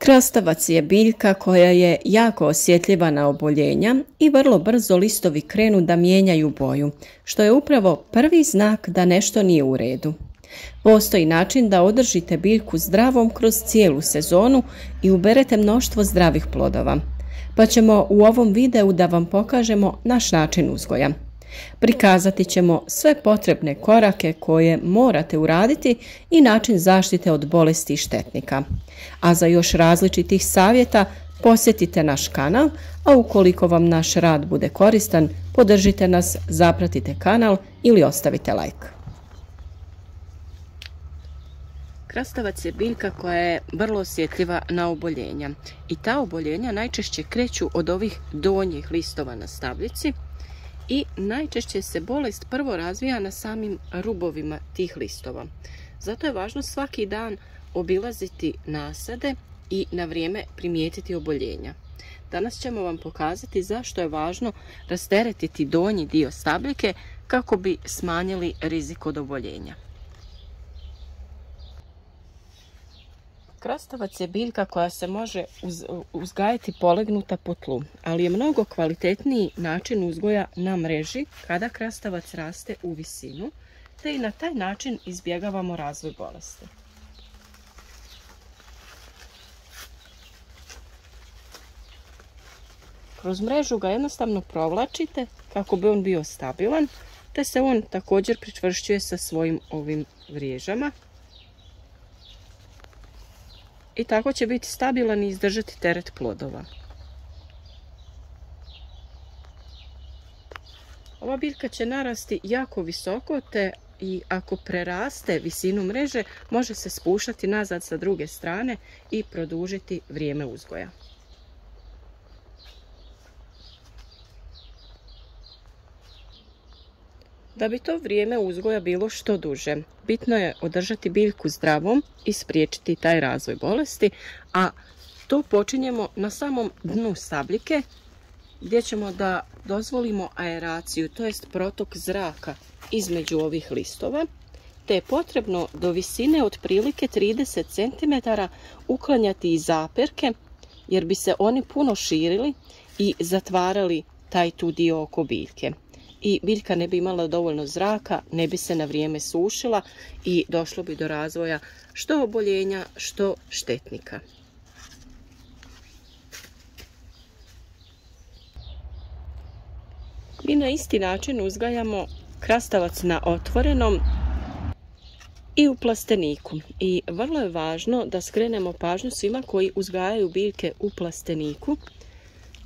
Krastavac je biljka koja je jako osjetljiva na oboljenja i vrlo brzo listovi krenu da mijenjaju boju, što je upravo prvi znak da nešto nije u redu. Postoji način da održite biljku zdravom kroz cijelu sezonu i uberete mnoštvo zdravih plodova, pa ćemo u ovom videu da vam pokažemo naš način uzgoja. Prikazati ćemo sve potrebne korake koje morate uraditi i način zaštite od bolesti i štetnika. A za još različitih savjeta posjetite naš kanal, a ukoliko vam naš rad bude koristan, podržite nas, zapratite kanal ili ostavite like. Krastavac je biljka koja je vrlo osjetljiva na oboljenja i ta oboljenja najčešće kreću od ovih donjih listova na stabljici i najčešće se bolest prvo razvija na samim rubovima tih listova. Zato je važno svaki dan obilaziti nasade i na vrijeme primijetiti oboljenja. Danas ćemo vam pokazati zašto je važno rasteretiti donji dio stabljike kako bi smanjili rizik od oboljenja. Krastavac je biljka koja se može uzgajati polegnuta po tlu, ali je mnogo kvalitetniji način uzgoja na mreži kada krastavac raste u visinu, te i na taj način izbjegavamo razvoj bolesti. Kroz mrežu ga jednostavno provlačite kako bi on bio stabilan, te se on također pričvršćuje sa svojim ovim vriježama. I tako će biti stabilan i izdržati teret plodova. Ova biljka će narasti jako visoko, te i ako preraste visinu mreže, može se spuštati nazad sa druge strane i produžiti vrijeme uzgoja. Da bi to vrijeme uzgoja bilo što duže, bitno je održati biljku zdravom i spriječiti taj razvoj bolesti, a to počinjemo na samom dnu stabljike gdje ćemo da dozvolimo aeraciju, to jest protok zraka između ovih listova, te je potrebno do visine otprilike 30 cm uklanjati i zaperke jer bi se oni puno širili i zatvarali taj tu dio oko biljke. I biljka ne bi imala dovoljno zraka, ne bi se na vrijeme sušila i došlo bi do razvoja što oboljenja, što štetnika. Mi na isti način uzgajamo krastavac na otvorenom i u plasteniku. I vrlo je važno da skrenemo pažnju svima koji uzgajaju biljke u plasteniku,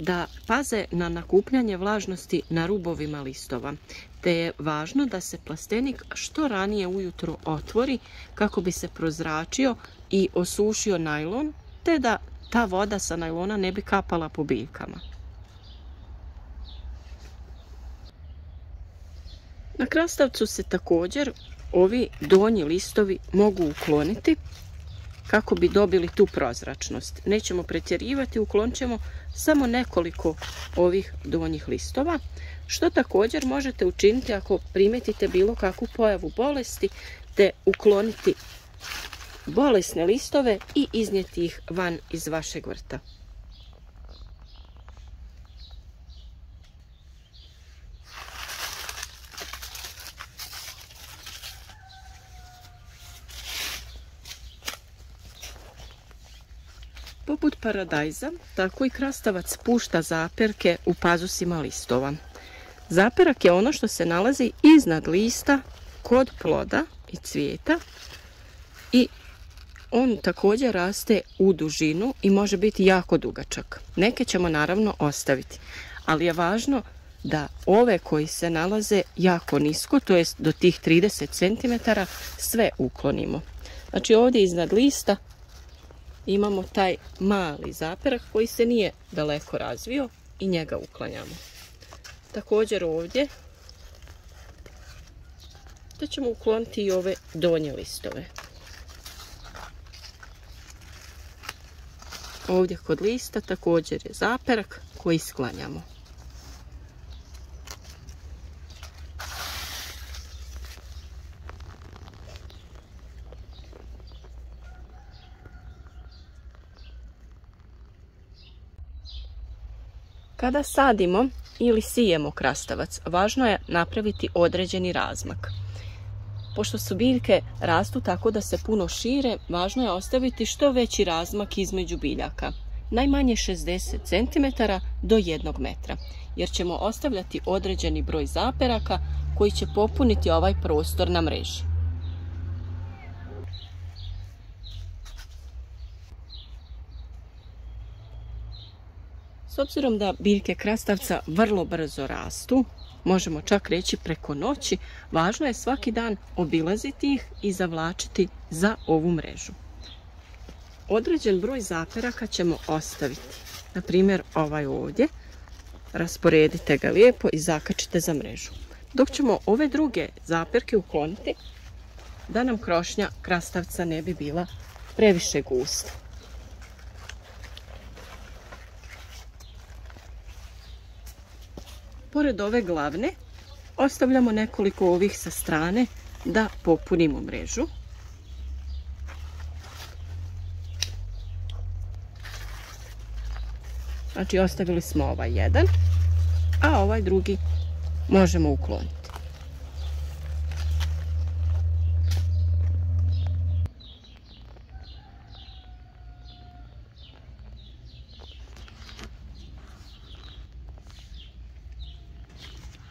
da paze na nakupljanje vlažnosti na rubovima listova, te je važno da se plastenik što ranije ujutro otvori kako bi se prozračio i osušio najlon, te da ta voda sa najlona ne bi kapala po biljkama. Na krastavcu se također ovi donji listovi mogu ukloniti kako bi dobili tu prozračnost. Nećemo pretjerivati, uklonit ćemo samo nekoliko ovih donjih listova, što također možete učiniti ako primijetite bilo kakvu pojavu bolesti, te ukloniti bolesne listove i iznijeti ih van iz vašeg vrta. Poput paradajza, tako i krastavac pušta zaperke u pazusima listova. Zaperak je ono što se nalazi iznad lista kod ploda i cvijeta i on također raste u dužinu i može biti jako dugačak. Neke ćemo naravno ostaviti, ali je važno da ove koji se nalaze jako nisko, to jest do tih 30 cm, sve uklonimo. Znači ovdje iznad lista imamo taj mali zaperak koji se nije daleko razvio i njega uklanjamo. Također ovdje te ćemo ukloniti i ove donje listove. Ovdje kod lista također je zaperak koji sklanjamo. Kada sadimo ili sijemo krastavac, važno je napraviti određeni razmak. Pošto su biljke rastu tako da se puno šire, važno je ostaviti što veći razmak između biljaka, najmanje 60 cm do 1 metra, jer ćemo ostavljati određeni broj zaperaka koji će popuniti ovaj prostor na mreži. S obzirom da biljke krastavca vrlo brzo rastu, možemo čak reći preko noći, važno je svaki dan obilaziti ih i zavlačiti za ovu mrežu. Određen broj zaperaka ćemo ostaviti. Na primjer, ovaj ovdje. Rasporedite ga lijepo i zakačite za mrežu. Dok ćemo ove druge zaperke ukloniti da nam krošnja krastavca ne bi bila previše gusta. Pored ove glavne ostavljamo nekoliko ovih sa strane da popunimo mrežu. Znači ostavili smo ovaj jedan, a ovaj drugi možemo ukloniti.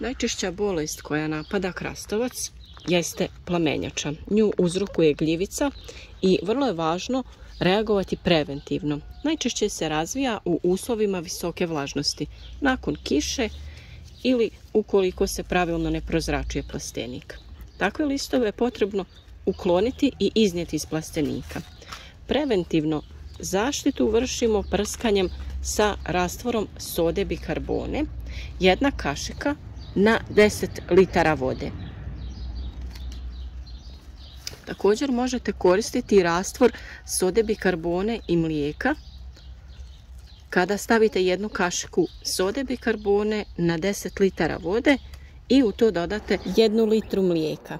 Najčešća bolest koja napada krastavac jeste plamenjača. Nju uzrokuje gljivica i vrlo je važno reagovati preventivno. Najčešće se razvija u uslovima visoke vlažnosti, nakon kiše ili ukoliko se pravilno ne prozračuje plastenik. Takve listove je potrebno ukloniti i iznijeti iz plastenika. Preventivno zaštitu vršimo prskanjem sa rastvorom sode bikarbone, 1 kašika na 10 litara vode. Također možete koristiti rastvor sode bikarbone i mlijeka. Kada stavite 1 kašiku sode bikarbone na 10 litara vode i u to dodate 1 litru mlijeka.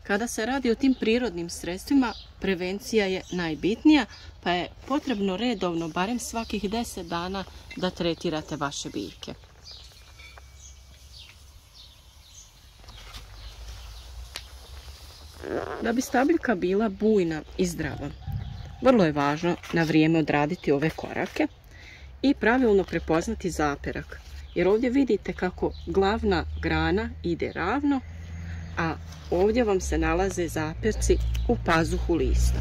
Kada se radi o tim prirodnim sredstvima, prevencija je najbitnija, pa je potrebno redovno, barem svakih 10 dana, da tretirate vaše biljke. Da bi stabiljka bila bujna i zdrava, vrlo je važno na vrijeme odraditi ove korake i pravilno prepoznati zaperak. Jer ovdje vidite kako glavna grana ide ravno, a ovdje vam se nalaze zaperci u pazuhu lista.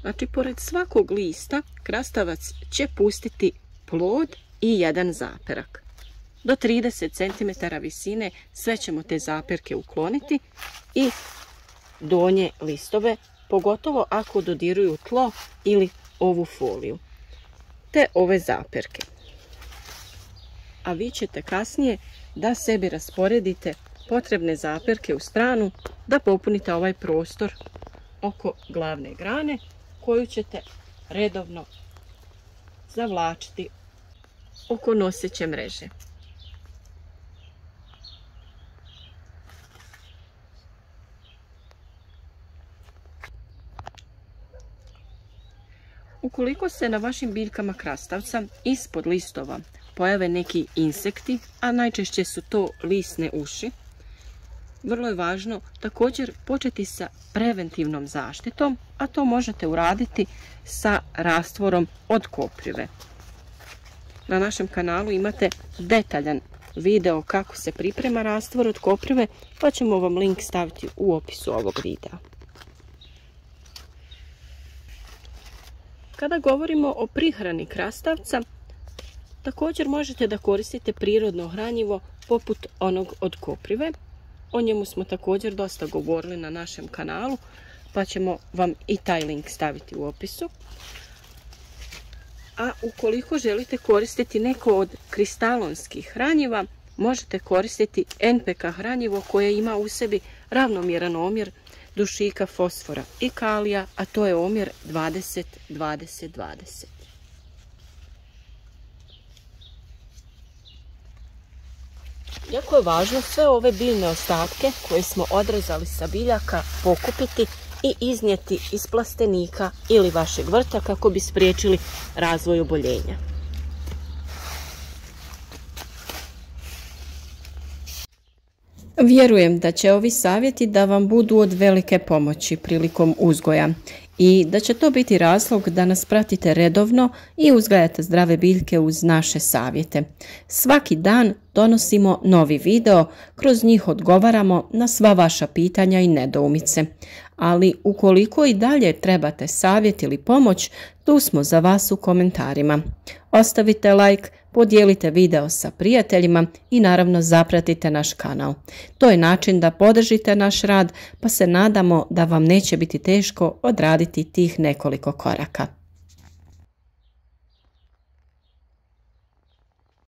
Znači, pored svakog lista krastavac će pustiti plod i 1 zaperak. Do 30 cm visine sve ćemo te zaperke ukloniti i donje listove, pogotovo ako dodiruju tlo ili ovu foliju, te ove zaperke. A vi ćete kasnije da sebi rasporedite potrebne zaperke u stranu, da popunite ovaj prostor oko glavne grane koju ćete redovno zavlačiti oko noseće mreže. Ukoliko se na vašim biljkama krastavca ispod listova pojave neki insekti, a najčešće su to lisne uši, vrlo je važno također početi sa preventivnom zaštitom, a to možete uraditi sa rastvorom od koprive. Na našem kanalu imate detaljan video kako se priprema rastvor od koprive, pa ćemo vam link staviti u opisu ovog videa. Kada govorimo o prihrani krastavca, također možete da koristite prirodno hranjivo poput onog od koprive. O njemu smo također dosta govorili na našem kanalu, pa ćemo vam i taj link staviti u opisu. A ukoliko želite koristiti neko od kristalonskih hranjiva, možete koristiti NPK hranjivo koje ima u sebi ravnomjeran omjer dušika, fosfora i kalija, a to je omjer 20-20-20. Jako je važno sve ove biljne ostatke koje smo odrezali sa biljaka pokupiti i iznijeti iz plastenika ili vašeg vrta kako bi spriječili razvoj oboljenja. Vjerujem da će ovi savjeti da vam budu od velike pomoći prilikom uzgoja i da će to biti razlog da nas pratite redovno i uzgajate zdrave biljke uz naše savjete. Svaki dan donosimo novi video, kroz njih odgovaramo na sva vaša pitanja i nedoumice. Ali ukoliko i dalje trebate savjet ili pomoć, tu smo za vas u komentarima. Ostavite like, podijelite video sa prijateljima i naravno zapratite naš kanal. To je način da podržite naš rad, pa se nadamo da vam neće biti teško odraditi tih nekoliko koraka.